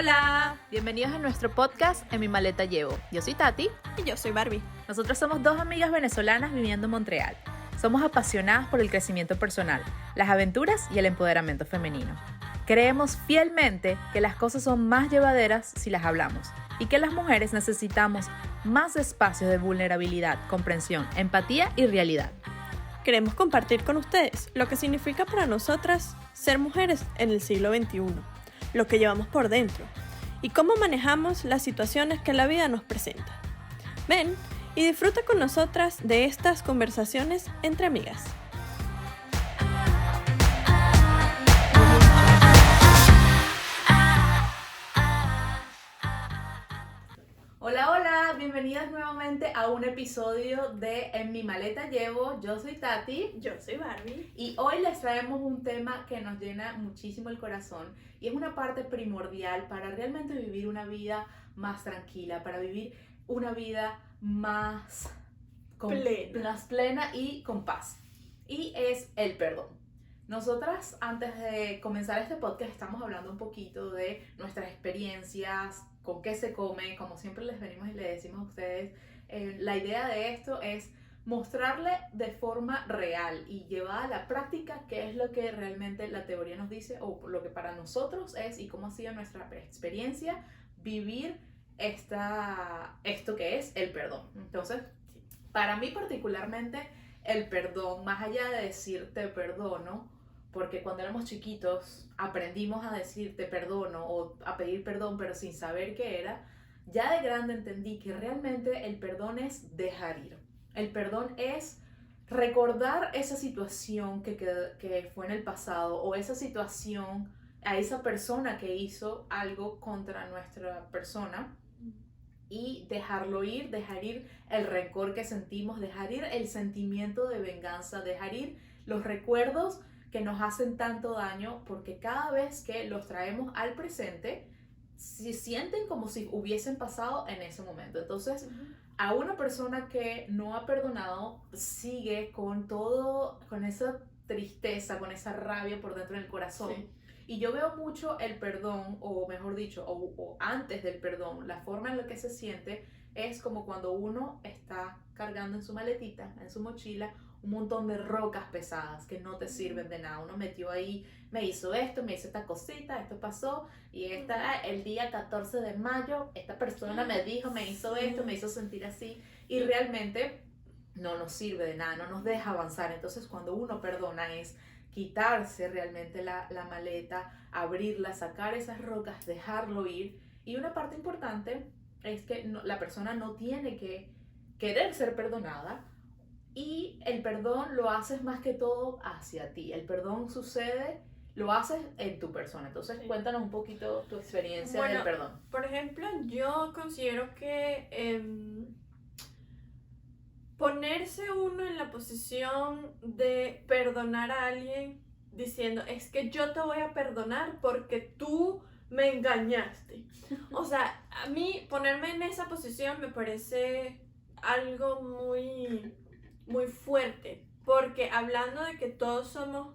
Hola, bienvenidos a nuestro podcast En mi maleta llevo. Yo soy Tati. Y yo soy Barbie. Nosotros somos dos amigas venezolanas viviendo en Montreal. Somos apasionadas por el crecimiento personal, las aventuras y el empoderamiento femenino. Creemos fielmente que las cosas son más llevaderas si las hablamos y que las mujeres necesitamos más espacios de vulnerabilidad, comprensión, empatía y realidad. Queremos compartir con ustedes lo que significa para nosotras ser mujeres en el siglo XXI, lo que llevamos por dentro y cómo manejamos las situaciones que la vida nos presenta. Ven y disfruta con nosotras de estas conversaciones entre amigas. Hola, bienvenidas nuevamente a un episodio de En mi maleta llevo. Yo soy Tati. Yo soy Barbie. Y hoy les traemos un tema que nos llena muchísimo el corazón y es una parte primordial para realmente vivir una vida más tranquila, para vivir una vida más plena y con paz. Y es el perdón. Nosotras, antes de comenzar este podcast, estamos hablando un poquito de nuestras experiencias, con qué se come, como siempre les venimos y les decimos a ustedes. La idea de esto es mostrarle de forma real y llevada a la práctica qué es lo que realmente la teoría nos dice o lo que para nosotros es y cómo ha sido nuestra experiencia vivir esto que es el perdón. Entonces, para mí particularmente, el perdón, más allá de decir te perdono, porque cuando éramos chiquitos aprendimos a decir te perdono o a pedir perdón pero sin saber qué era, ya de grande entendí que realmente el perdón es dejar ir. El perdón es recordar esa situación que fue en el pasado o esa situación a esa persona que hizo algo contra nuestra persona y dejarlo ir, dejar ir el rencor que sentimos, dejar ir el sentimiento de venganza, dejar ir los recuerdos que nos hacen tanto daño, porque cada vez que los traemos al presente, se sienten como si hubiesen pasado en ese momento. Entonces, a una persona que no ha perdonado, sigue con esa tristeza, con esa rabia por dentro del corazón. Sí. Y yo veo mucho el perdón, o mejor dicho, o antes del perdón, la forma en la que se siente es como cuando uno está cargando en su maletita, en su mochila, un montón de rocas pesadas que no te sirven de nada. Uno metió ahí, me hizo esto, me hizo esta cosita, esto pasó, y el día 14 de mayo, esta persona me dijo, me hizo esto, me hizo sentir así, y realmente no nos sirve de nada, no nos deja avanzar. Entonces, cuando uno perdona es quitarse realmente la maleta, abrirla, sacar esas rocas, dejarlo ir. Y una parte importante es que la persona no tiene que querer ser perdonada, y el perdón lo haces más que todo hacia ti. El perdón sucede, lo haces en tu persona. Entonces, sí. Cuéntanos un poquito tu experiencia del perdón. Por ejemplo, yo considero que ponerse uno en la posición de perdonar a alguien diciendo, es que yo te voy a perdonar porque tú me engañaste. O sea, a mí ponerme en esa posición me parece algo muy fuerte, porque hablando de que todos somos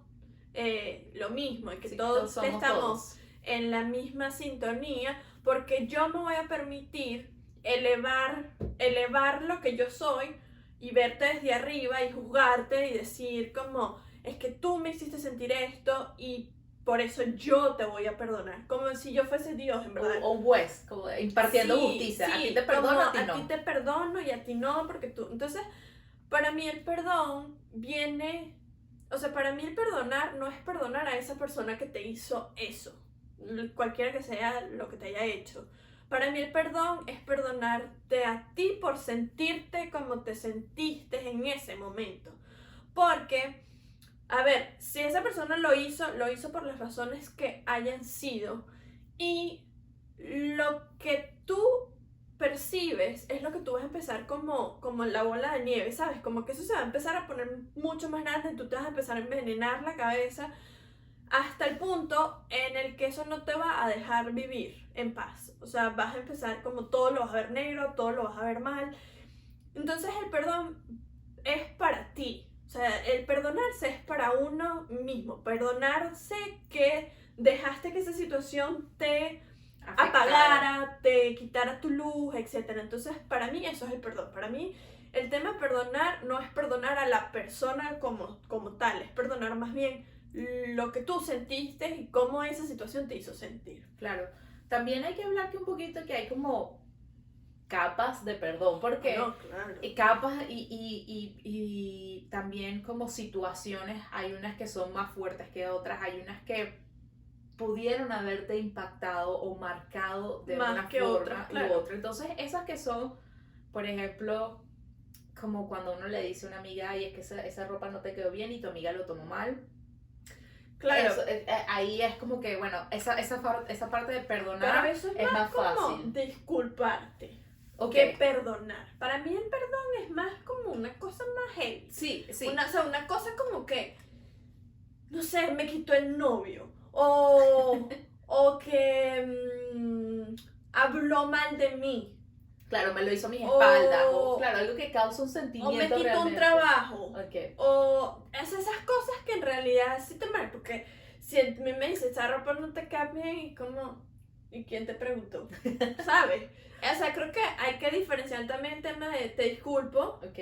lo mismo y que sí, todos estamos en la misma sintonía, porque yo me voy a permitir elevar lo que yo soy y verte desde arriba y juzgarte y decir como, es que tú me hiciste sentir esto y por eso yo te voy a perdonar, como si yo fuese Dios, en verdad. O juez, como impartiendo justicia. Sí, a ti te perdono, a ti no. A ti te perdono y a ti no, porque tú... Entonces, para mí el perdón viene... O sea, para mí el perdonar no es perdonar a esa persona que te hizo eso, cualquiera que sea lo que te haya hecho. Para mí el perdón es perdonarte a ti por sentirte como te sentiste en ese momento. Porque, a ver, si esa persona lo hizo por las razones que hayan sido. Y lo que tú percibes es lo que tú vas a empezar como la bola de nieve, ¿sabes? Como que eso se va a empezar a poner mucho más grande, tú te vas a empezar a envenenar la cabeza hasta el punto en el que eso no te va a dejar vivir en paz. O sea, vas a empezar como todo lo vas a ver negro, todo lo vas a ver mal. Entonces el perdón es para ti. O sea, el perdonarse es para uno mismo. Perdonarse que dejaste que esa situación te apagara, te quitara tu luz, etc. Entonces, para mí eso es el perdón. Para mí, el tema de perdonar no es perdonar a la persona como tal, es perdonar más bien lo que tú sentiste y cómo esa situación te hizo sentir. Claro. También hay que hablar que un poquito que hay como capas de perdón, porque No, claro. capas y también como situaciones, hay unas que son más fuertes que otras, hay unas que pudieron haberte impactado o marcado de Más una que forma otras, u claro. otra. Entonces, esas que son, por ejemplo, como cuando uno le dice a una amiga, y es que esa ropa no te quedó bien y tu amiga lo tomó mal. Claro. Eso, ahí es como que, bueno, esa parte de Pero perdonar eso es más como fácil. disculparte Ok. que perdonar. Para mí el perdón es más como una cosa más heavy. Sí, sí. O sea, una cosa como que, no sé, me quitó el novio. O que habló mal de mí. Claro, me lo hizo a mis O- espaldas. O, claro, algo que causa un O me sentimiento quitó realmente. un trabajo. Ok. O es esas cosas que en realidad sí te marcan. Porque si a mí me dice, esa ropa no te cae bien, y como, ¿y quién te preguntó? ¿Sabes? O sea, creo que hay que diferenciar también el tema de te disculpo Ok.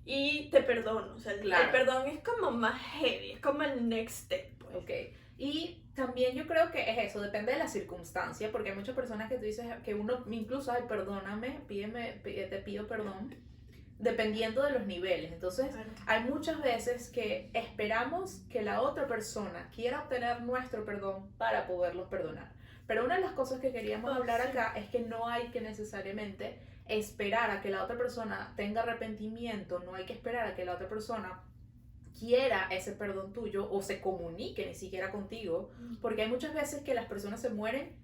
y te perdono. O sea, Claro. el perdón es como más heavy, es como el next step. Pues. Ok. Y también yo creo que es eso, depende de la circunstancia, porque hay muchas personas que tú dices que uno incluso, ay, perdóname, te pido perdón, dependiendo de los niveles. Entonces, Claro. hay muchas veces que esperamos que la otra persona quiera obtener nuestro perdón para poderlos perdonar. Pero una de las cosas que queríamos hablar sí. acá es que no hay que necesariamente esperar a que la otra persona tenga arrepentimiento, no hay que esperar a que la otra persona quiera ese perdón tuyo o se comunique ni siquiera contigo, porque hay muchas veces que las personas se mueren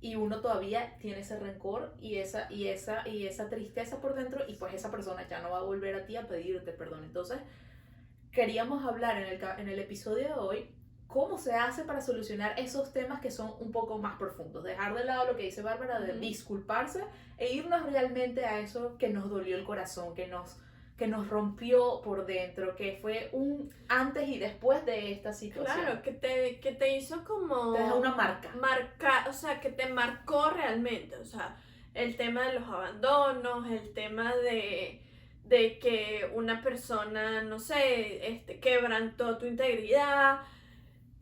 y uno todavía tiene ese rencor y esa tristeza por dentro, y pues esa persona ya no va a volver a ti a pedirte perdón. Entonces, queríamos hablar en el episodio de hoy cómo se hace para solucionar esos temas que son un poco más profundos, dejar de lado lo que dice Bárbara de disculparse e irnos realmente a eso que nos dolió el corazón, que nos rompió por dentro, que fue un antes y después de esta situación. Claro, que te hizo como... Te deja una marca. O sea, que te marcó realmente. O sea, el tema de los abandonos, el tema de que una persona, no sé, quebrantó tu integridad.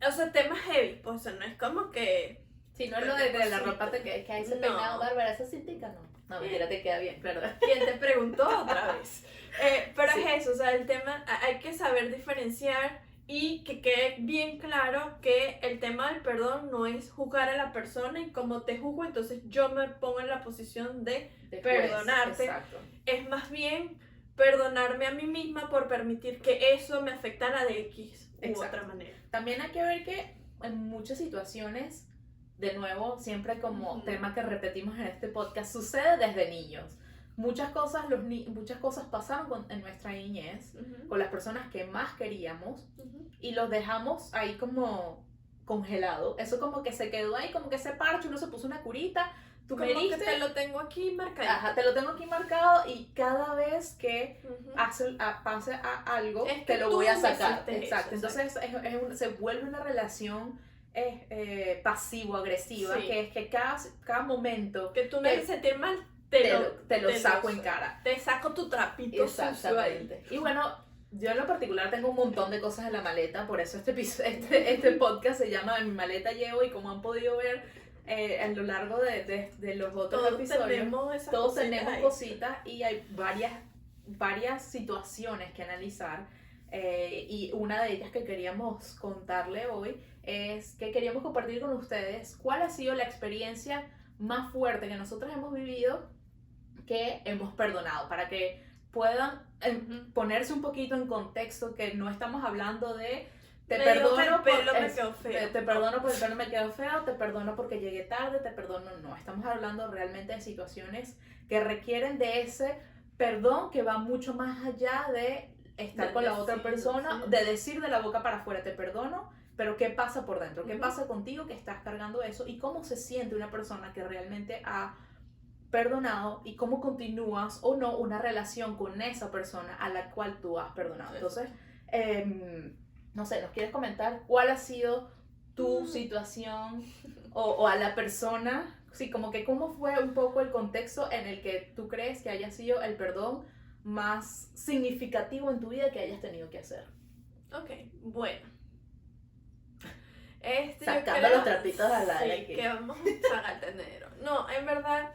O sea, temas heavy. Pues, o sea, no es como que... Si no es lo de la ropa que hay ese No. peinado, Bárbara, esa cintica no. No, mentira, te queda bien, claro. ¿Quién te preguntó otra vez? Pero Sí. es eso, o sea, el tema, hay que saber diferenciar y que quede bien claro que el tema del perdón no es juzgar a la persona y como te juzgo, entonces yo me pongo en la posición de perdonarte. Exacto. Es más bien perdonarme a mí misma por permitir que eso me afectara de X u Exacto. otra manera. También hay que ver que en muchas situaciones, de nuevo, siempre como tema que repetimos en este podcast, sucede desde niños. Muchas cosas pasaron en nuestra niñez con las personas que más queríamos y los dejamos ahí como congelado. Eso como que se quedó ahí, como que ese parche, uno se puso una curita, tú me Como que heriste, te lo tengo aquí marcado. ajá, te lo tengo aquí marcado y cada vez que pase algo, Es que te lo tú voy a me sacar. hiciste Exacto. eso, Entonces se vuelve una relación pasivo-agresiva, Sí. que es que cada momento Que tú me te- haces sentir mal, te lo saco en cara. Te saco tu trapito sucio ahí. Exactamente. Y bueno, yo en lo particular tengo un montón de cosas en la maleta, por eso este podcast se llama Mi maleta llevo, y como han podido ver a lo largo de los otros Todos episodios, tenemos esas todos cositas tenemos ahí. cositas y hay varias situaciones que analizar. Y una de ellas que queríamos contarle hoy es que queríamos compartir con ustedes cuál ha sido la experiencia más fuerte que nosotros hemos vivido que hemos perdonado, para que puedan ponerse un poquito en contexto, que no estamos hablando de te Me dijo perdono que el pelo por- me es- quedó feo. te perdono porque el pelo me quedó feo, te perdono porque llegué tarde, te perdono, no, estamos hablando realmente de situaciones que requieren de ese perdón que va mucho más allá de estar De con la otra decirlo, persona, sí. de decir de la boca para afuera te perdono, pero ¿qué pasa por dentro? ¿Qué Ujú. pasa contigo que estás cargando eso? ¿Y cómo se siente una persona que realmente ha perdonado, y cómo continúas o no una relación con esa persona a la cual tú has perdonado? Sí. Entonces, no sé, ¿nos quieres comentar cuál ha sido tu Mm. situación o a la persona Sí, como que cómo fue un poco el contexto en el que tú crees que haya sido el perdón más significativo en tu vida que hayas tenido que hacer. Ok, bueno. Sacando yo creo, los trapitos al aire sí, aquí. que vamos a sacar dinero. No, en verdad,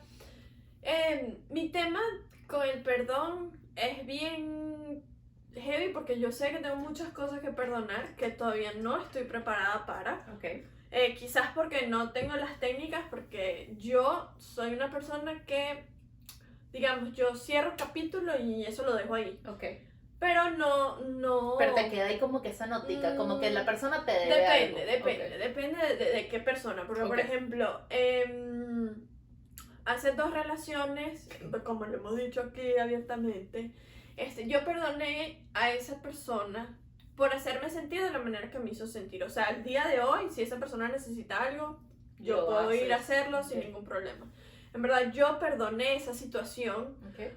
mi tema con el perdón es bien heavy porque yo sé que tengo muchas cosas que perdonar que todavía no estoy preparada para. Ok. Quizás porque no tengo las técnicas, porque yo soy una persona que, digamos, yo cierro capítulo y eso lo dejo ahí. Ok. Pero no. Pero te queda ahí como que esa notica, como que la persona te debe Depende, algo. depende de qué persona. Porque, por Ok. ejemplo, hace 2 relaciones, como lo hemos dicho aquí abiertamente, yo perdoné a esa persona por hacerme sentir de la manera que me hizo sentir. O sea, al día de hoy, si esa persona necesita algo, yo Lo puedo ir a haces. hacerlo sin Ok. ningún problema. En verdad, yo perdoné esa situación, Ok.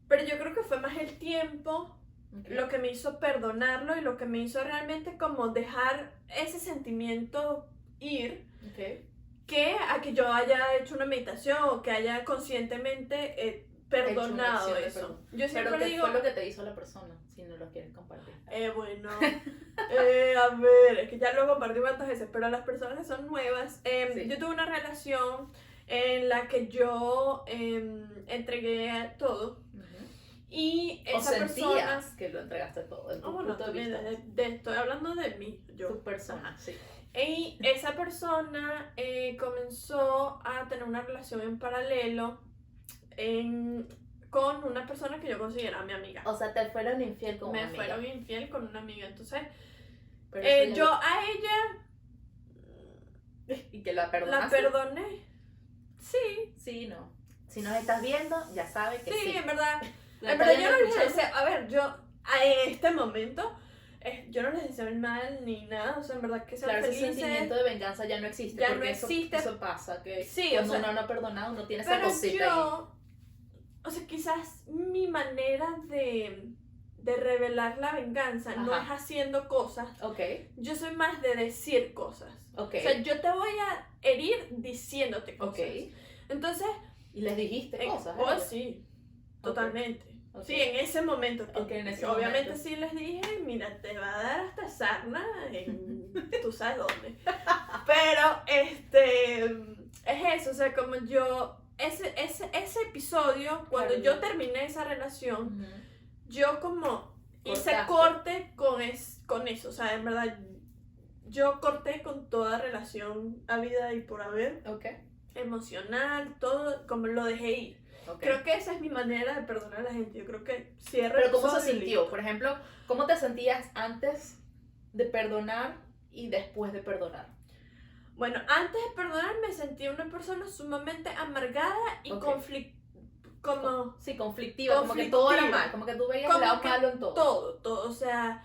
pero yo creo que fue más el tiempo Ok. lo que me hizo perdonarlo y lo que me hizo realmente como dejar ese sentimiento ir, Ok. que a que yo haya hecho una meditación o que haya conscientemente perdonado acción de eso. perdón. Yo siempre Pero ¿qué digo, fue lo que te hizo la persona? Si no lo quieres compartir. bueno, a ver, es que ya lo compartí tantas veces, pero las personas que son nuevas, Sí. yo tuve una relación en la que yo entregué todo. Y O esa persona. sentías que lo entregaste todo en tu Bueno, punto de vista. estoy hablando de mí, yo. Tu persona, Ajá. sí. Y esa persona comenzó a tener una relación en paralelo con una persona que yo consideraba mi amiga. O sea, te fueron infiel con una Me amiga. fueron infiel con una amiga. Entonces, Pero eso ya yo a ella ¿Y que la perdonaste? la perdoné. Sí, Sí, no. Si nos estás viendo, ya sabes que sí. en verdad. La En verdad, yo persona no les escuchando- deseo. A ver, yo a este momento. Yo no les deseo el mal ni nada, o sea, en verdad que sean Claro, ese felices. sentimiento de venganza ya no existe. Ya porque no eso, existe. Eso pasa, que Sí, cuando o sea, uno no ha perdonado, uno tiene esa pero cosita ahí. yo, o sea, quizás mi manera de revelar la venganza no Ajá. es haciendo cosas, Ok, yo soy más de decir cosas. ok. O sea, yo te voy a herir diciéndote cosas. Ok. Entonces, Y les dijiste cosas. oh, ellos? sí, Ok. totalmente. Ok. Sí, en ese momento. Ok, en ese obviamente momento. sí les dije, mira, te va a dar hasta sarna en tú sabes dónde. Pero, es eso, o sea, como yo, ese episodio, cuando Claro, yo yo- terminé esa relación, Ujú. yo como hice Cortaste. corte con eso, o sea, en verdad, yo corté con toda relación habida y por haber, Ok. emocional, todo, como lo dejé ir. Ok. Creo que esa es mi manera de perdonar a la gente. Yo creo que cierro Pero el ¿cómo se episodio y sintió? listo. Por ejemplo, ¿cómo te sentías antes de perdonar y después de perdonar? Bueno, antes de perdonar me sentí una persona sumamente amargada y Ok. como Sí, conflictiva, como que todo era Conflictiva. mal, como que tú veías el Como lado que malo en todo. todo, o sea,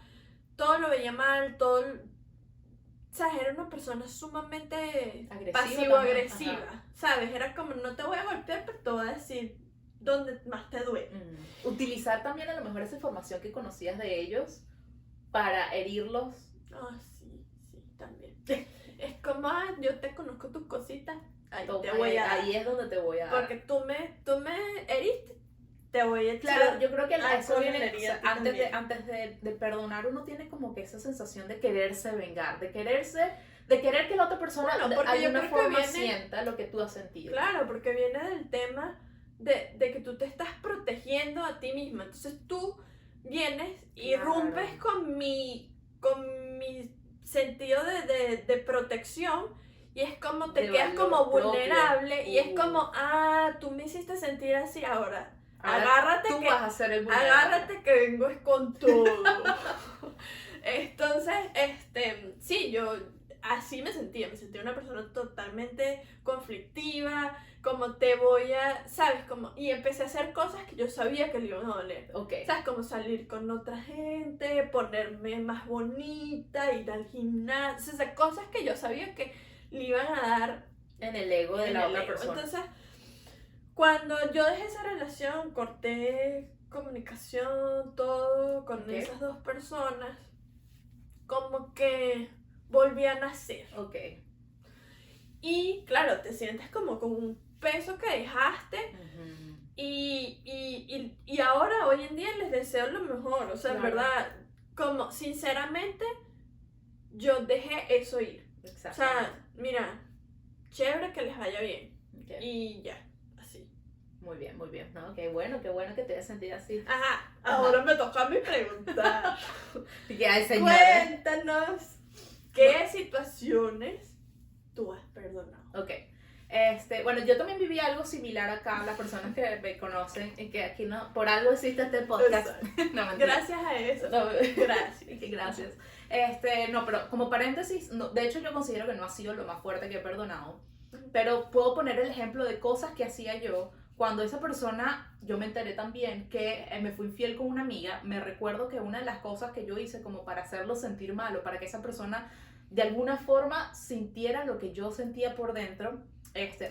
todo lo veía mal, todo, o sea, era una persona sumamente Agresiva pasivo-agresiva, también, ¿sabes? Era como, no te voy a golpear, pero te voy a decir dónde más te duele. Utilizar también a lo mejor esa información que conocías de ellos para herirlos. Ah, sí, también. Es como, yo te conozco tus cositas, ahí Toma, te voy a... ahí es donde te voy a dar. Porque tú me heriste, te voy a echar... Claro, yo creo que a eso alcohol viene, en la o herida sea, a ti antes, de, también. antes de perdonar uno tiene como que esa sensación de quererse vengar, de querer que la otra persona Bueno, de porque yo alguna creo que forma viene- sienta lo que tú has sentido. Claro, porque viene del tema de que tú te estás protegiendo a ti misma. Entonces tú vienes y Claro. rompes con mi sentido de protección y es como te De quedas valor como propio. vulnerable y es como, tú me hiciste sentir así ahora. Ahora agárrate tú que vas a ser el vulnerable. agárrate que vengo es con todo. Entonces, sí, yo así me sentía una persona totalmente conflictiva, como te voy a, ¿sabes? Como, y empecé a hacer cosas que yo sabía que le iban a doler. Ok. ¿Sabes? Como salir con otra gente, ponerme más bonita, ir al gimnasio, o sea, cosas que yo sabía que le iban a dar En el ego de en la el otra ego. persona. Entonces, cuando yo dejé esa relación, corté comunicación, todo con Ok. esas 2 personas, como que volví a nacer. Ok. Y claro, te sientes como con un peso que dejaste. Ujú. Y ahora, hoy en día, les deseo lo mejor. O sea, en Claro. verdad, como sinceramente, yo dejé eso ir. O Exactamente. sea, mira, chévere que les vaya bien. Ok. Y ya, así. Muy bien, ¿no? Qué bueno que te hayas sentido así. Ajá, ahora me toca a mí preguntar. Y que, ay, señores. Cuéntanos, ¿qué situaciones tú has perdonado? Ok. Bueno, yo también viví algo similar acá, las personas que me conocen, y que aquí no, por algo existe este podcast. No, mentira. Gracias a eso. No, Gracias. gracias. No, pero como paréntesis, no, de hecho yo considero que no ha sido lo más fuerte que he perdonado, pero puedo poner el ejemplo de cosas que hacía yo cuando esa persona, yo me enteré también que me fui infiel con una amiga. Me recuerdo que una de las cosas que yo hice como para hacerlo sentir mal o para que esa persona de alguna forma sintiera lo que yo sentía por dentro,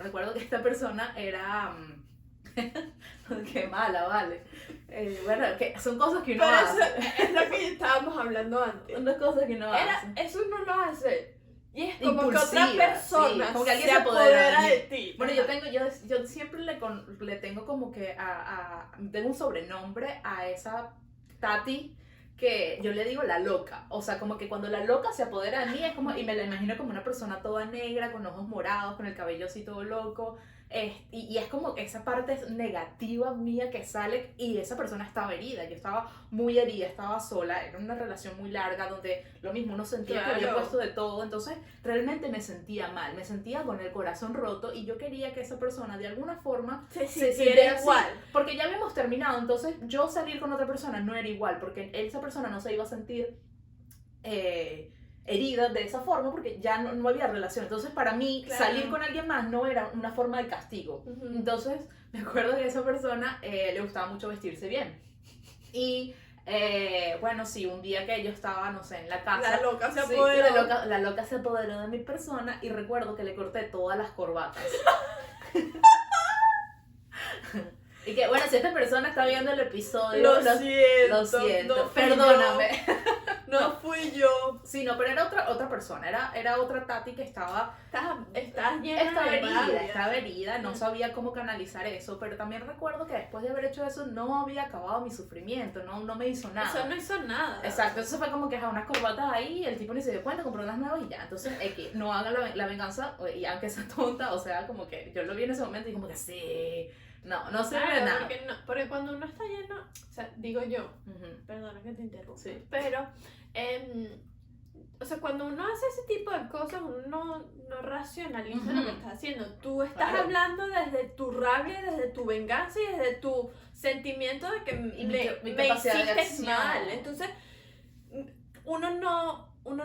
recuerdo que esta persona era... qué mala, vale. Bueno, que son cosas que uno Pero hace. eso es lo que estábamos hablando antes. Son cosas que uno hace. Eso uno lo hace. Y es como que Impulsiva, otra persona sí, como que alguien se se apodera apodera de de ti. Bueno, yo siempre le tengo como que tengo un sobrenombre a esa Tati que yo le digo la loca. O sea, como que cuando la loca se apodera de mí es como, y me la imagino como una persona toda negra, con ojos morados, con el cabello así todo loco. Y es como esa parte negativa mía que sale y esa persona estaba herida. Yo estaba muy herida, estaba sola, era una relación muy larga donde lo mismo uno sentía que había Claro. puesto de todo. Entonces realmente me sentía mal, me sentía con el corazón roto y yo quería que esa persona de alguna forma Se se sintiera sintiera igual. así, porque ya habíamos terminado. Entonces yo salir con otra persona no era igual porque esa persona no se iba a sentir herida de esa forma porque ya no había relación. Entonces para mí Claro. salir con alguien más no era una forma de castigo. Ujú. Entonces me acuerdo que a esa persona le gustaba mucho vestirse bien. Y bueno, sí, un día que yo estaba, no sé, en la casa. La loca se sí, apoderó. la loca se apoderó de mi persona y recuerdo que le corté todas las corbatas. Y que bueno, si esta persona está viendo el episodio, Lo siento. lo siento, no fui perdóname. yo, No fui yo. Sí, no, pero era otra persona, era otra Tati que estaba Estás llena de rabia. estaba herida, no sabía cómo canalizar eso, pero también recuerdo que después de haber hecho eso no había acabado mi sufrimiento, no me hizo nada. Eso no hizo nada. Exacto, eso fue como que unas corbatas ahí, el tipo ni se dio cuenta, compró unas nuevas y ya. Entonces, no haga la venganza, y aunque sea tonta, o sea, como que yo lo vi en ese momento y como que sí, no sirve de Claro, nada. porque cuando uno está lleno, o sea, digo yo, Ujú. perdona que te interrumpa, Sí. pero, o sea, cuando uno hace ese tipo de cosas, uno no racionaliza lo que Ujú. está haciendo. Tú estás Claro. hablando desde tu rabia, desde tu venganza y desde tu sentimiento de que Y mi me capacidad de hiciste acción. mal. Entonces, uno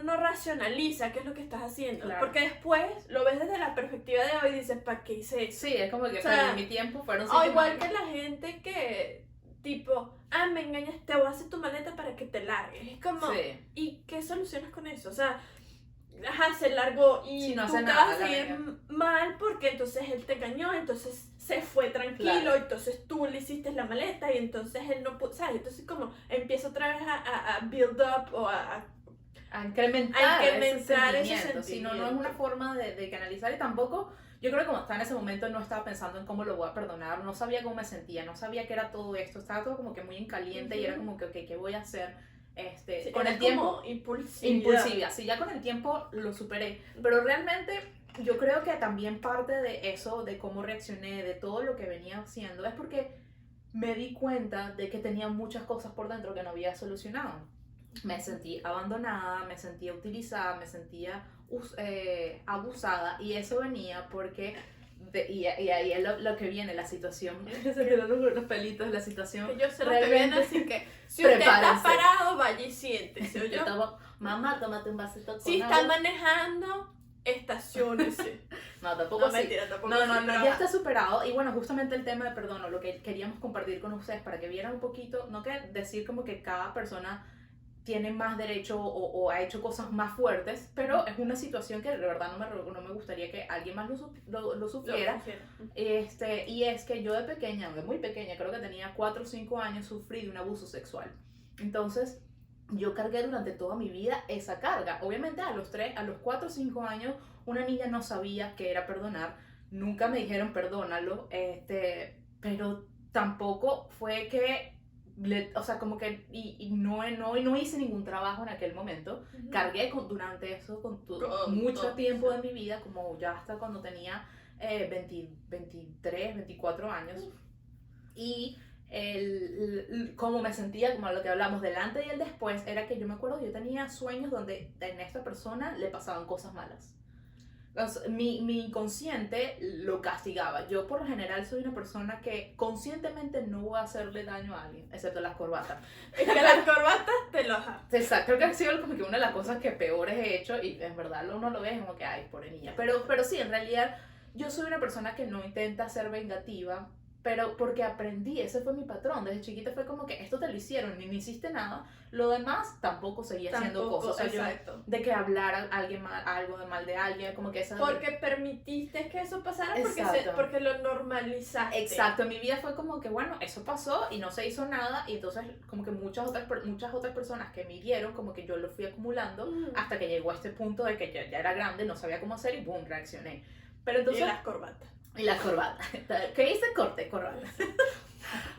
no racionaliza qué es lo que estás haciendo. Claro. Porque después lo ves desde la perspectiva de hoy y dices, ¿para qué hice eso? Sí, es como que O sea, perdí mi tiempo, fueron O 5 igual minutos. que la gente que, tipo, me engañas, te voy a hacer tu maleta para que te largues. Es como, Sí. ¿y qué solucionas con eso? O sea, se largó y Sí, no tú hace te nada, vas a la seguir verdad. mal porque entonces él te engañó, entonces se fue tranquilo, Claro. entonces tú le hiciste la maleta y entonces él no pudo, ¿sabes? Entonces como empieza otra vez a build up o A incrementar, ese ese sentimiento. sentimiento. Si no es una forma de canalizar y tampoco, yo creo que como estaba en ese momento no estaba pensando en cómo lo voy a perdonar, no sabía cómo me sentía, no sabía qué era todo esto, estaba todo como que muy en caliente y era como que, ok, ¿qué voy a hacer? Sí, Con era el tiempo, como impulsividad. impulsividad, sí, ya con el tiempo lo superé, pero realmente yo creo que también parte de eso, de cómo reaccioné, de todo lo que venía haciendo, es porque me di cuenta de que tenía muchas cosas por dentro que no había solucionado. Me sentí abandonada, me sentía utilizada, me sentía abusada y eso venía porque, y ahí es lo que viene, la situación, se quedaron los pelitos, la situación. Que yo sé lo que viene, así que si usted Prepárense. está parado, vaya y siéntese. Yo estaba, mamá, tómate un vasito con Si agua. está manejando, estaciónese. No, tampoco No, así. mentira, tampoco No, así, pero ya está superado. Y bueno, justamente el tema de perdón, o lo que queríamos compartir con ustedes para que vieran un poquito, no que decir como que cada persona tiene más derecho o ha hecho cosas más fuertes, pero es una situación que de verdad no me gustaría que alguien más lo sufriera. Y es que yo de pequeña, de muy pequeña, creo que tenía 4 o 5 años, sufrí de un abuso sexual. Entonces, yo cargué durante toda mi vida esa carga. Obviamente a los 3, a los 4 o 5 años, una niña no sabía qué era perdonar. Nunca me dijeron perdónalo, pero tampoco fue que, o sea, como que, y no hice ningún trabajo en aquel momento. Cargué durante eso, mucho tiempo de mi vida, como ya hasta cuando tenía 23, 24 años. Y cómo me sentía, como lo que hablamos del antes y el después, era que yo me acuerdo que yo tenía sueños donde en esta persona le pasaban cosas malas. Mi inconsciente lo castigaba. Yo por lo general soy una persona que conscientemente no voy a hacerle daño a alguien, excepto las corbatas. Es que las corbatas te lo dejan. Exacto, creo que ha sido como que una de las cosas que peores he hecho y en verdad uno lo ve como que, ay, pobre niña. Pero sí, en realidad yo soy una persona que no intenta ser vengativa, pero porque aprendí, ese fue mi patrón. Desde chiquita fue como que esto te lo hicieron, ni me hiciste nada, lo demás tampoco seguía haciendo cosas. O sea, exacto. De que hablar a alguien mal, algo de mal de alguien, como que esa... Porque permitiste que eso pasara, porque lo normalizaste. Exacto, en mi vida fue como que, bueno, eso pasó y no se hizo nada, y entonces como que muchas otras personas que me hirieron, como que yo lo fui acumulando, hasta que llegó a este punto de que ya era grande, no sabía cómo hacer y boom, reaccioné. Pero entonces... Y las corbatas. Y la corbata. ¿Qué hice? Corte, corbata.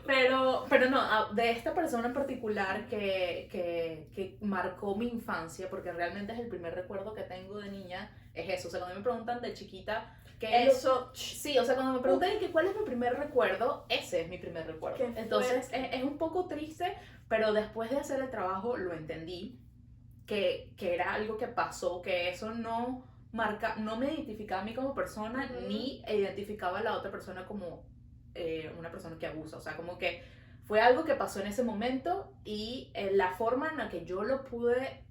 Pero no, de esta persona en particular que marcó mi infancia, porque realmente es el primer recuerdo que tengo de niña, es eso. O sea, cuando me preguntan de chiquita, ¿qué es eso? Sí, o sea, cuando me preguntan cuál es mi primer recuerdo, ese es mi primer recuerdo. Entonces, es un poco triste, pero después de hacer el trabajo lo entendí, que era algo que pasó, que eso no me identificaba a mí como persona, ni identificaba a la otra persona como una persona que abusa. O sea, como que fue algo que pasó en ese momento y la forma en la que yo lo pude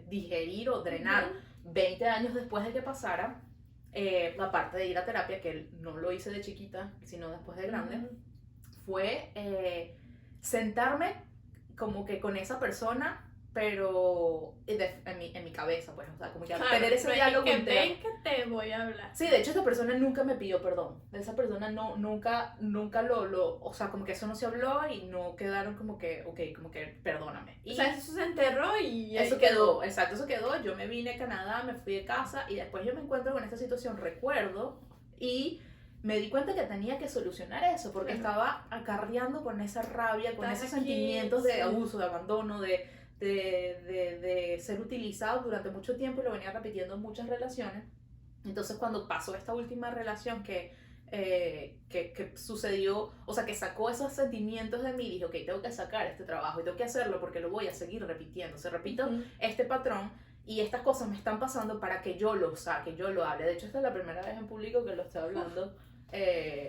digerir o drenar 20 años después de que pasara, aparte de ir a terapia, que no lo hice de chiquita, sino después de grande, fue sentarme como que con esa persona, pero en mi cabeza, pues, o sea, como que tener ese diálogo interno. Ven que te voy a hablar. Sí, de hecho esa persona nunca me pidió perdón. Esa persona nunca o sea, como que eso no se habló y no quedaron como que, ok, como que perdóname. Y o sea, eso se enterró y eso quedó, exacto, eso quedó. Yo me vine a Canadá, me fui de casa y después yo me encuentro con esta situación, recuerdo, y me di cuenta que tenía que solucionar eso, porque estaba acarreando con esa rabia, con esos sentimientos de abuso, de abandono, de ser utilizado durante mucho tiempo, y lo venía repitiendo en muchas relaciones. Entonces cuando pasó esta última relación que sucedió, o sea, que sacó esos sentimientos de mí, dije, ok, tengo que sacar este trabajo y tengo que hacerlo porque lo voy a seguir repitiendo. O sea, repito este patrón y estas cosas me están pasando para que yo lo saque, yo lo hable. De hecho, esta es la primera vez en público que lo estoy hablando,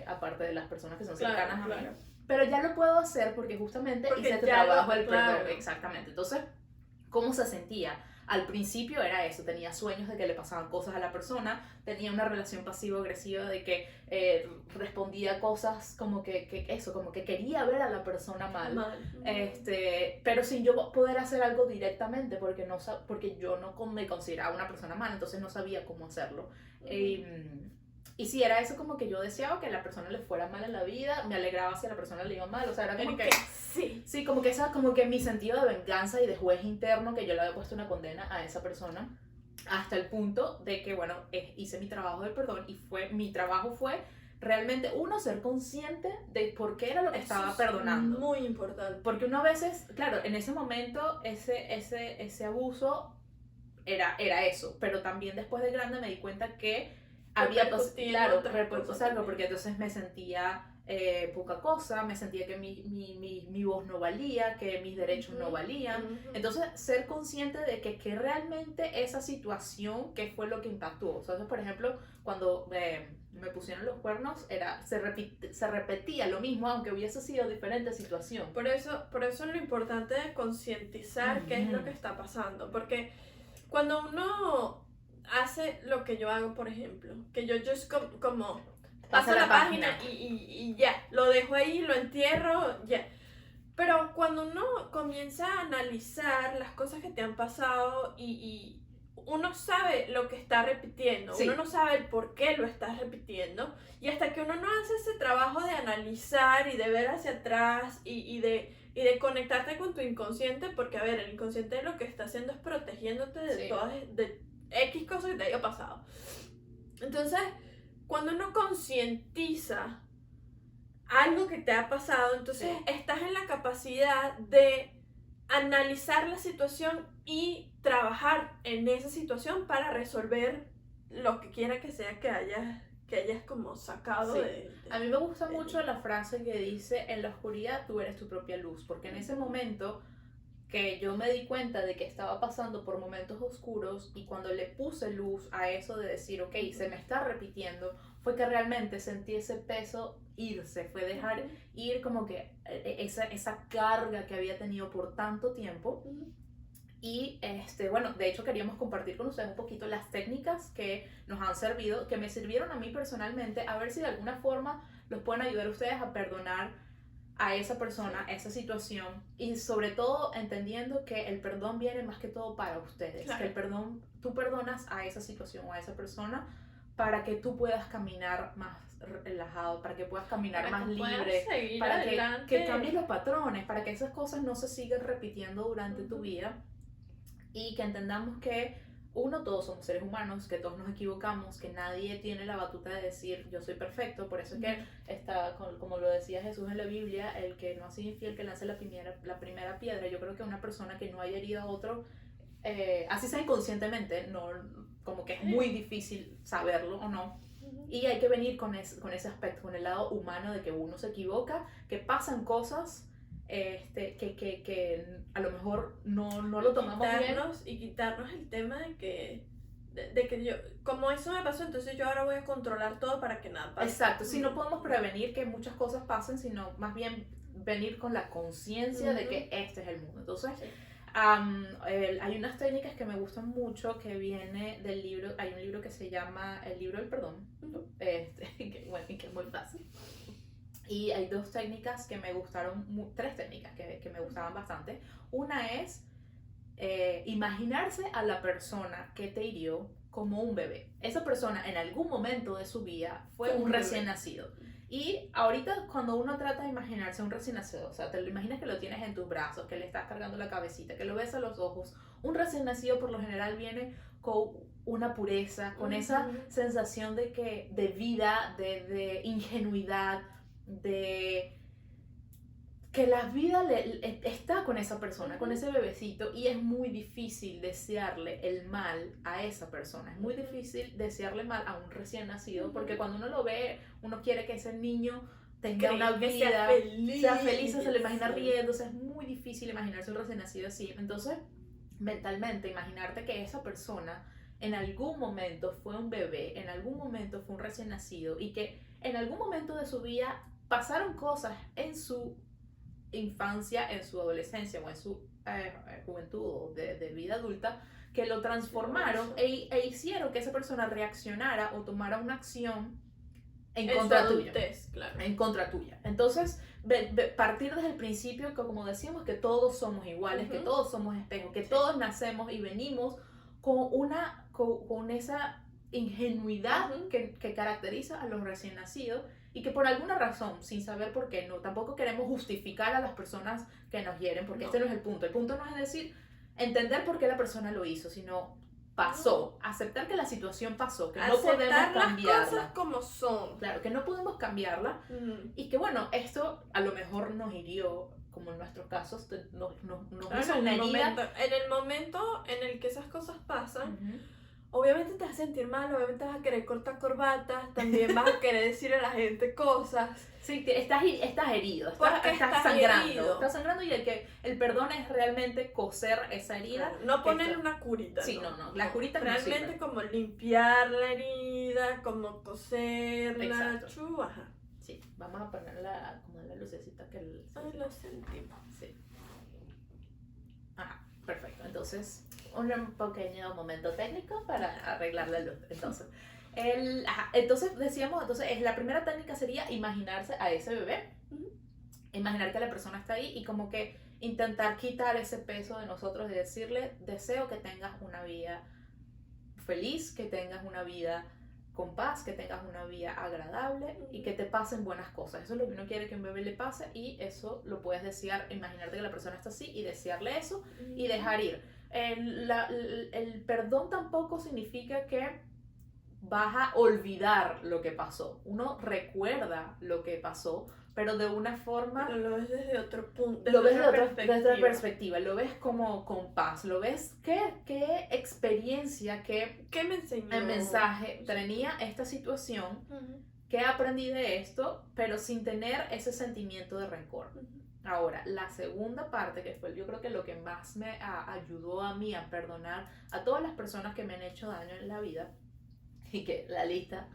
aparte de las personas que son cercanas a mí. Pero ya lo puedo hacer porque justamente hice este trabajo del perdón. Exactamente. Entonces, ¿cómo se sentía? Al principio era eso, tenía sueños de que le pasaban cosas a la persona, tenía una relación pasivo-agresiva de que respondía cosas como que eso, como que quería ver a la persona mal. Pero sin yo poder hacer algo directamente, porque yo no me consideraba una persona mal, entonces no sabía cómo hacerlo. Y sí, era eso, como que yo deseaba que a la persona le fuera mal en la vida, me alegraba si a la persona le iba mal, o sea, era como que... Sí, como que mi sentido de venganza y de juez interno, que yo le había puesto una condena a esa persona, hasta el punto de que, bueno, hice mi trabajo del perdón y mi trabajo fue realmente, ser consciente de por qué era lo que estaba perdonando. Muy importante. Porque uno a veces, claro, en ese momento, ese abuso era eso, pero también después de grande me di cuenta que había repercutirlo, porque entonces me sentía poca cosa, me sentía que mi voz no valía, que mis derechos no valían. Entonces, ser consciente de que realmente esa situación, ¿qué fue lo que impactó? O sea, por ejemplo, cuando me pusieron los cuernos, se repetía lo mismo, aunque hubiese sido diferente situación. Por eso es lo importante de concientizar qué es lo que está pasando, porque cuando uno hace lo que yo hago, por ejemplo, que yo como paso la página y ya, lo dejo ahí, lo entierro, ya. Pero cuando uno comienza a analizar las cosas que te han pasado y uno sabe lo que está repitiendo, uno no sabe el por qué lo estás repitiendo, y hasta que uno no hace ese trabajo de analizar y de ver hacia atrás y de y de conectarte con tu inconsciente, porque a ver, el inconsciente lo que está haciendo es protegiéndote de Sí. todas, de X cosas que te haya pasado. Entonces, cuando uno concientiza algo que te ha pasado, entonces Sí. estás en la capacidad de analizar la situación y trabajar en esa situación para resolver lo que quiera que sea que hayas como sacado Sí. de... A mí me gusta mucho la frase que dice, en la oscuridad tú eres tu propia luz, porque en ese momento que yo me di cuenta de que estaba pasando por momentos oscuros y cuando le puse luz a eso de decir, ok, se me está repitiendo, fue que realmente sentí ese peso irse, fue dejar ir como que esa carga que había tenido por tanto tiempo. Y bueno, de hecho queríamos compartir con ustedes un poquito las técnicas que nos han servido, que me sirvieron a mí personalmente, a ver si de alguna forma los pueden ayudar a ustedes a perdonar a esa persona, a esa situación, y sobre todo entendiendo que el perdón viene más que todo para ustedes, Claro. que el perdón, tú perdonas a esa situación o a esa persona para que tú puedas caminar más relajado, para que puedas caminar Para más que puedas libre, seguir para adelante. que cambies los patrones, para que esas cosas no se sigan repitiendo durante tu vida y que entendamos que uno, todos somos seres humanos, que todos nos equivocamos, que nadie tiene la batuta de decir yo soy perfecto, por eso es que está, como lo decía Jesús en la Biblia, el que no ha sido infiel que lance la primera piedra. Yo creo que una persona que no haya herido a otro, así sea inconscientemente, no, como que es muy difícil saberlo o no. Y hay que venir con ese aspecto, con el lado humano de que uno se equivoca, que pasan cosas que a lo mejor no lo tomamos bien. Y quitarnos el tema de que yo, como eso me pasó, entonces yo ahora voy a controlar todo para que nada pase. Exacto, si no podemos prevenir que muchas cosas pasen, sino más bien venir con la conciencia de que este es el mundo. Entonces, hay unas técnicas que me gustan mucho que viene del libro, hay un libro que se llama El libro del perdón, bueno, y que es muy fácil. Y hay dos técnicas que me gustaron, tres técnicas que me gustaban bastante. Una es imaginarse a la persona que te hirió como un bebé. Esa persona en algún momento de su vida fue un recién nacido. Y ahorita cuando uno trata de imaginarse a un recién nacido, o sea, te lo imaginas que lo tienes en tus brazos, que le estás cargando la cabecita, que lo ves a los ojos, un recién nacido por lo general viene con una pureza, con esa sensación de vida, de ingenuidad, de que la vida está con esa persona, con ese bebecito, y es muy difícil desearle el mal a esa persona. Es muy difícil desearle mal a un recién nacido, porque cuando uno lo ve, uno quiere que ese niño tenga una vida, sea feliz, se lo imagina riéndose. Es muy difícil imaginarse un recién nacido así. Entonces, mentalmente, imaginarte que esa persona en algún momento fue un bebé, en algún momento fue un recién nacido, y que en algún momento de su vida pasaron cosas en su infancia, en su adolescencia o en su juventud o de vida adulta, que lo transformaron e hicieron que esa persona reaccionara o tomara una acción en contra tuya. Claro. En contra tuya. Entonces, partir desde el principio, que como decíamos, que todos somos iguales, que todos somos espejos, que todos nacemos y venimos con esa ingenuidad que caracteriza a los recién nacidos, y que por alguna razón, sin saber por qué, no, tampoco queremos justificar a las personas que nos hieren, porque este no es el punto. El punto no es decir, entender por qué la persona lo hizo, sino pasó, aceptar que la situación pasó, que no podemos cambiarla. Las cosas como son. Claro, que no podemos cambiarla, y que bueno, esto a lo mejor nos hirió, como en nuestros casos, nos hizo una herida. En el momento en el que esas cosas pasan, obviamente te vas a sentir mal, obviamente vas a querer cortar corbatas, también vas a querer decirle a la gente cosas. Sí, estás herido, estás sangrando. Herido. Estás sangrando, y el perdón es realmente coser esa herida. Claro, no ponerle una curita. Sí, no, la curita realmente no sirve. Como limpiar la herida, como coserla. Exacto. Ajá. Sí, vamos a ponerla como la lucecita que lo sentimos. Sí. Ajá, perfecto. Entonces, un pequeño momento técnico para arreglar la luz. Entonces decíamos, la primera técnica sería imaginarse a ese bebé, imaginar que la persona está ahí y como que intentar quitar ese peso de nosotros, de decirle, deseo que tengas una vida feliz, que tengas una vida con paz, que tengas una vida agradable y que te pasen buenas cosas. Eso es lo que uno quiere que a un bebé le pase y eso lo puedes desear, imaginarte que la persona está así y desearle eso y dejar ir. El perdón tampoco significa que vas a olvidar lo que pasó. Uno recuerda lo que pasó, pero de una forma... Pero lo ves desde otro punto, lo ves desde otra perspectiva, lo ves como con paz, lo ves qué experiencia, ¿Qué me enseñó? el mensaje tenía esta situación, qué aprendí de esto, pero sin tener ese sentimiento de rencor. Ahora, la segunda parte, que fue yo creo que lo que más me ayudó a mí a perdonar a todas las personas que me han hecho daño en la vida, y que la lista,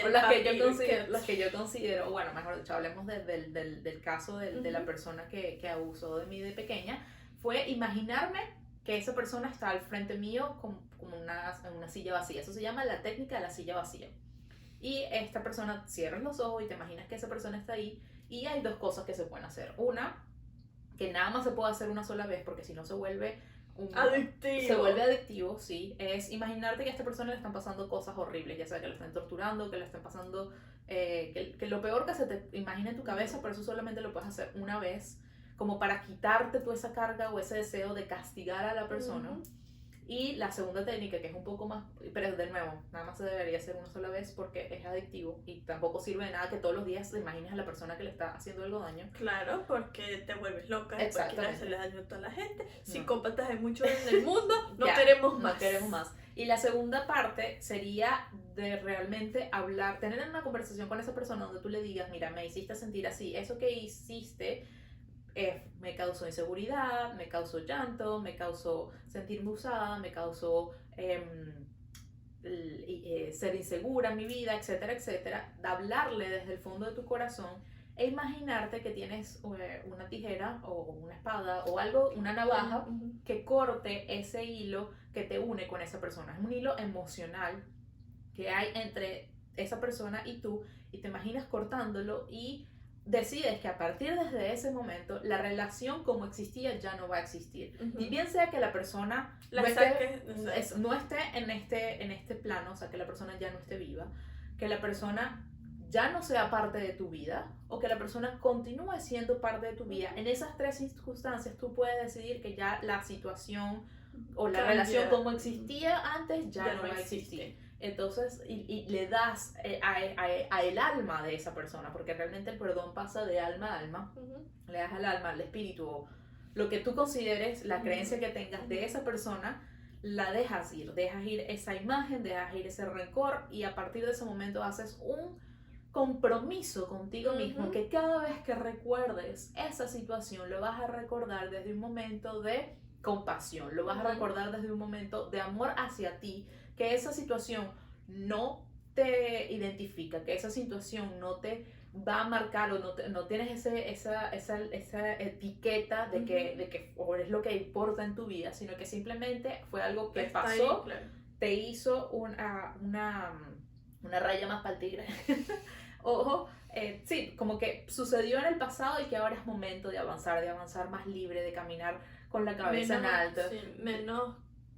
o las que yo considero, bueno, mejor dicho, hablemos del caso de la persona que abusó de mí de pequeña, fue imaginarme que esa persona está al frente mío como en una silla vacía. Eso se llama la técnica de la silla vacía. Y esta persona, cierras los ojos y te imaginas que esa persona está ahí, y hay dos cosas que se pueden hacer. Una, que nada más se puede hacer una sola vez, porque si no se vuelve adictivo. Se vuelve adictivo, sí. Es imaginarte que a esta persona le están pasando cosas horribles, ya sea que le estén torturando, que le estén pasando, que lo peor que se te imagine en tu cabeza, pero eso solamente lo puedes hacer una vez, como para quitarte toda esa carga o ese deseo de castigar a la persona. Y la segunda técnica, que es un poco más, pero de nuevo, nada más se debería hacer una sola vez porque es adictivo y tampoco sirve de nada que todos los días te imagines a la persona que le está haciendo algo daño. Claro, porque te vuelves loca, después quieres hacerle daño a toda la gente. No. Psicópatas hay muchos en el mundo, no Ya, queremos más. No queremos más. Y la segunda parte sería de realmente hablar, tener una conversación con esa persona donde tú le digas, mira, me hiciste sentir así, eso que hiciste me causó inseguridad, me causó llanto, me causó sentirme usada, me causó ser insegura en mi vida, etcétera, etcétera. De hablarle desde el fondo de tu corazón e imaginarte que tienes una tijera o una espada o algo, una navaja que corte ese hilo que te une con esa persona. Es un hilo emocional que hay entre esa persona y tú, y te imaginas cortándolo y decides que a partir desde ese momento la relación como existía ya no va a existir. Y bien sea que la persona no esté en este plano, o sea, que la persona ya no esté viva, que la persona ya no sea parte de tu vida o que la persona continúe siendo parte de tu vida. En esas tres circunstancias tú puedes decidir que ya la situación o la relación como existía antes ya no va a existir. Entonces, y le das a el alma de esa persona, porque realmente el perdón pasa de alma a alma, le das al alma, al espíritu, o lo que tú consideres, la creencia que tengas de esa persona, la dejas ir esa imagen, dejas ir ese rencor, y a partir de ese momento haces un compromiso contigo mismo, que cada vez que recuerdes esa situación, lo vas a recordar desde un momento de compasión, lo vas a recordar desde un momento de amor hacia ti, que esa situación no te identifica, que esa situación no te va a marcar o no tienes esa etiqueta de que o es lo que importa en tu vida, sino que simplemente fue algo que pasó, ahí, claro. Te hizo una raya más para el tigre. Ojo, sí, como que sucedió en el pasado y que ahora es momento de avanzar más libre, de caminar con la cabeza en alto. Sí,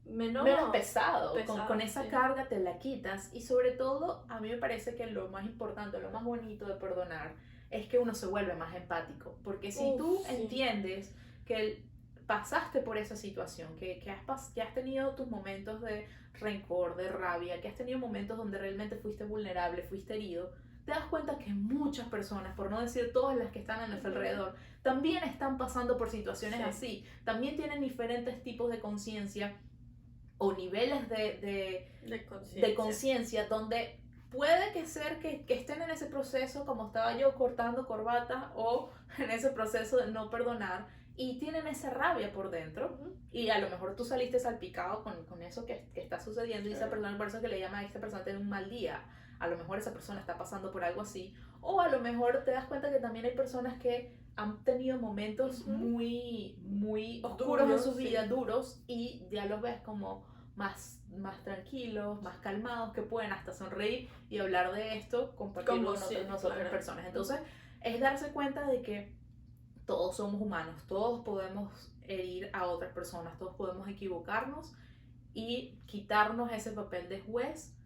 menos pesado con esa carga te la quitas. Y sobre todo a mí me parece que lo más importante, lo más bonito de perdonar es que uno se vuelve más empático, porque si tú entiendes que pasaste por esa situación, que has tenido tus momentos de rencor, de rabia, que has tenido momentos donde realmente fuiste vulnerable, fuiste herido, te das cuenta que muchas personas, por no decir todas las que están a nuestro alrededor, también están pasando por situaciones así, también tienen diferentes tipos de conciencia o niveles de conciencia donde puede que ser que estén en ese proceso como estaba yo cortando corbatas o en ese proceso de no perdonar y tienen esa rabia por dentro y a lo mejor tú saliste salpicado con eso que está sucediendo y esa persona, por eso que le llama a esta persona tener un mal día, a lo mejor esa persona está pasando por algo así, o a lo mejor te das cuenta que también hay personas que han tenido momentos muy, muy oscuros en su vida, duros, y ya los ves como más tranquilos, más calmados, que pueden hasta sonreír y hablar de esto, compartirlo con nosotras personas. Entonces, es darse cuenta de que todos somos humanos, todos podemos herir a otras personas, todos podemos equivocarnos y quitarnos ese papel de juez,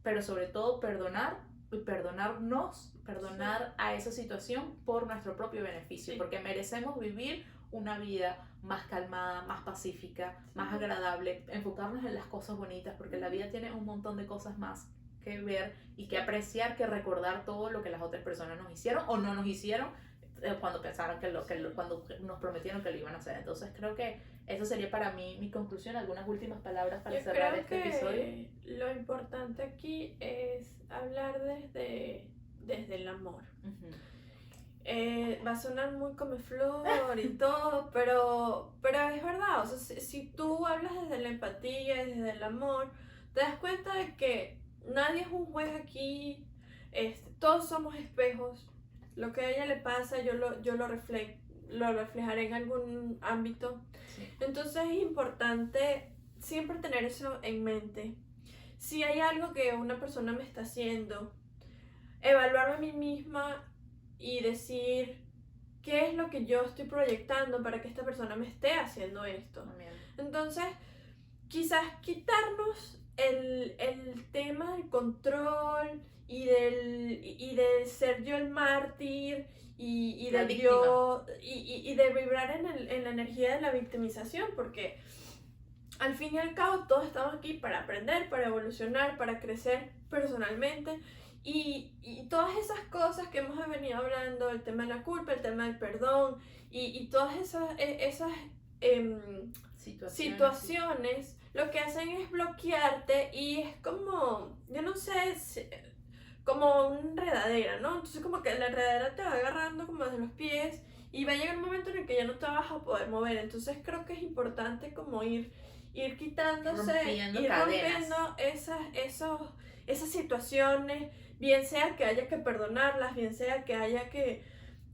pero sobre todo perdonar y perdonar a esa situación por nuestro propio beneficio, Sí. porque merecemos vivir una vida más calmada, más pacífica, más agradable, enfocarnos en las cosas bonitas, porque la vida tiene un montón de cosas más que ver y que apreciar, que recordar todo lo que las otras personas nos hicieron o no nos hicieron cuando pensaron cuando nos prometieron que lo iban a hacer. Entonces creo que eso sería para mí mi conclusión. Algunas últimas palabras para Yo cerrar creo este que episodio. lo importante aquí es hablar desde el amor. Ujú. Va a sonar muy come flor y todo, pero es verdad. O sea, si tú hablas desde la empatía y desde el amor, te das cuenta de que nadie es un juez aquí. Todos somos espejos. Lo que a ella le pasa, yo lo reflejaré en algún ámbito. Sí. Entonces es importante siempre tener eso en mente. Si hay algo que una persona me está haciendo, evaluarme a mí misma y decir qué es lo que yo estoy proyectando para que esta persona me esté haciendo esto. También. Entonces, quizás quitarnos el tema del control y de ser yo el mártir y La de víctima. yo y de vibrar en la energía de la victimización, porque al fin y al cabo todos estamos aquí para aprender, para evolucionar, para crecer personalmente. Y todas esas cosas que hemos venido hablando, el tema de la culpa, el tema del perdón y todas esas situaciones, lo que hacen es bloquearte y es como, yo no sé, como una enredadera, ¿no? Entonces como que la enredadera te va agarrando como desde los pies y va a llegar un momento en el que ya no te vas a poder mover. Entonces creo que es importante como ir quitándose, Rompiendo ir cadenas. rompiendo esas situaciones, bien sea que haya que perdonarlas, bien sea que haya que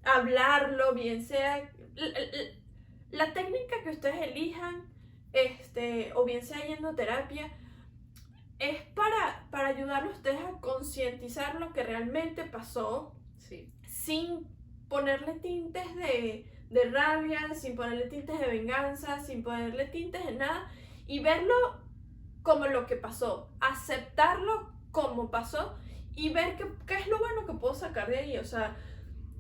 hablarlo, bien sea la técnica que ustedes elijan, o bien sea yendo a terapia, es para ayudarlos a ustedes a concientizar lo que realmente pasó, Sí. sin ponerle tintes de rabia, sin ponerle tintes de venganza, sin ponerle tintes de nada, y verlo como lo que pasó, aceptarlo como pasó y ver qué es lo bueno que puedo sacar de ahí, o sea,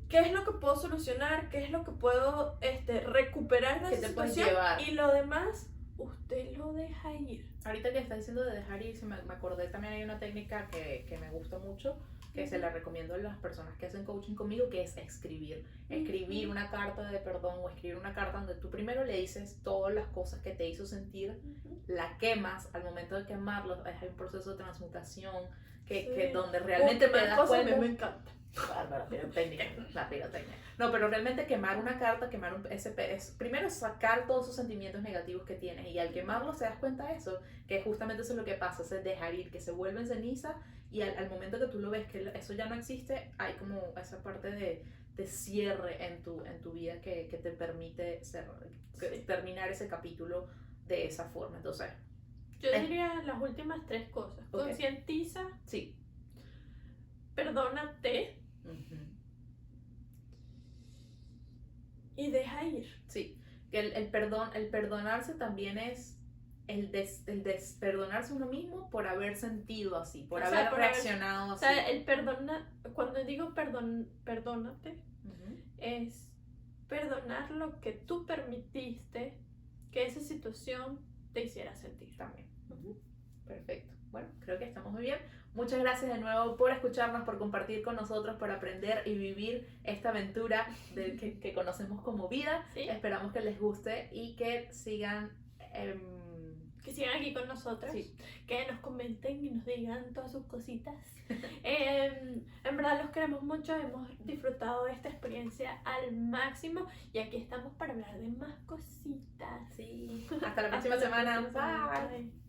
qué es lo que puedo solucionar, qué es lo que puedo recuperar de ¿Qué esa te puedes situación, llevar? y lo demás usted lo deja ir. Ahorita que estás diciendo de dejar ir, me acordé también hay una técnica que me gusta mucho, que se la recomiendo a las personas que hacen coaching conmigo, que es escribir. Escribir una carta de perdón o escribir una carta donde tú primero le dices todas las cosas que te hizo sentir, la quemas, al momento de quemarlo hay un proceso de transmutación que donde realmente te das cuenta. A mí me encanta. Bárbara, pirotécnica, la pirotecnia. No, pero realmente quemar una carta, primero sacar todos esos sentimientos negativos que tienes, y al quemarlo se das cuenta de eso, que justamente eso es lo que pasa, es dejar ir, que se vuelve en ceniza, y al momento que tú lo ves que eso ya no existe, hay como esa parte de cierre en tu vida que te permite terminar ese capítulo de esa forma. Entonces, yo diría las últimas 3 cosas. Okay. Concientiza, sí. Perdónate. Y deja ir. Sí, que el perdonarse también es el perdonarse uno mismo por haber sentido así, por haber reaccionado así. O sea, cuando digo perdónate, es perdonar lo que tú permitiste que esa situación te hiciera sentir. También. Perfecto. Bueno, creo que estamos muy bien. Muchas gracias de nuevo por escucharnos, por compartir con nosotros, por aprender y vivir esta aventura que conocemos como vida. ¿Sí? Esperamos que les guste y que sigan... que sigan aquí con nosotros, sí. Que nos comenten y nos digan todas sus cositas. En verdad los queremos mucho, hemos disfrutado de esta experiencia al máximo y aquí estamos para hablar de más cositas. Sí. Hasta la próxima semana. Bye. Bye.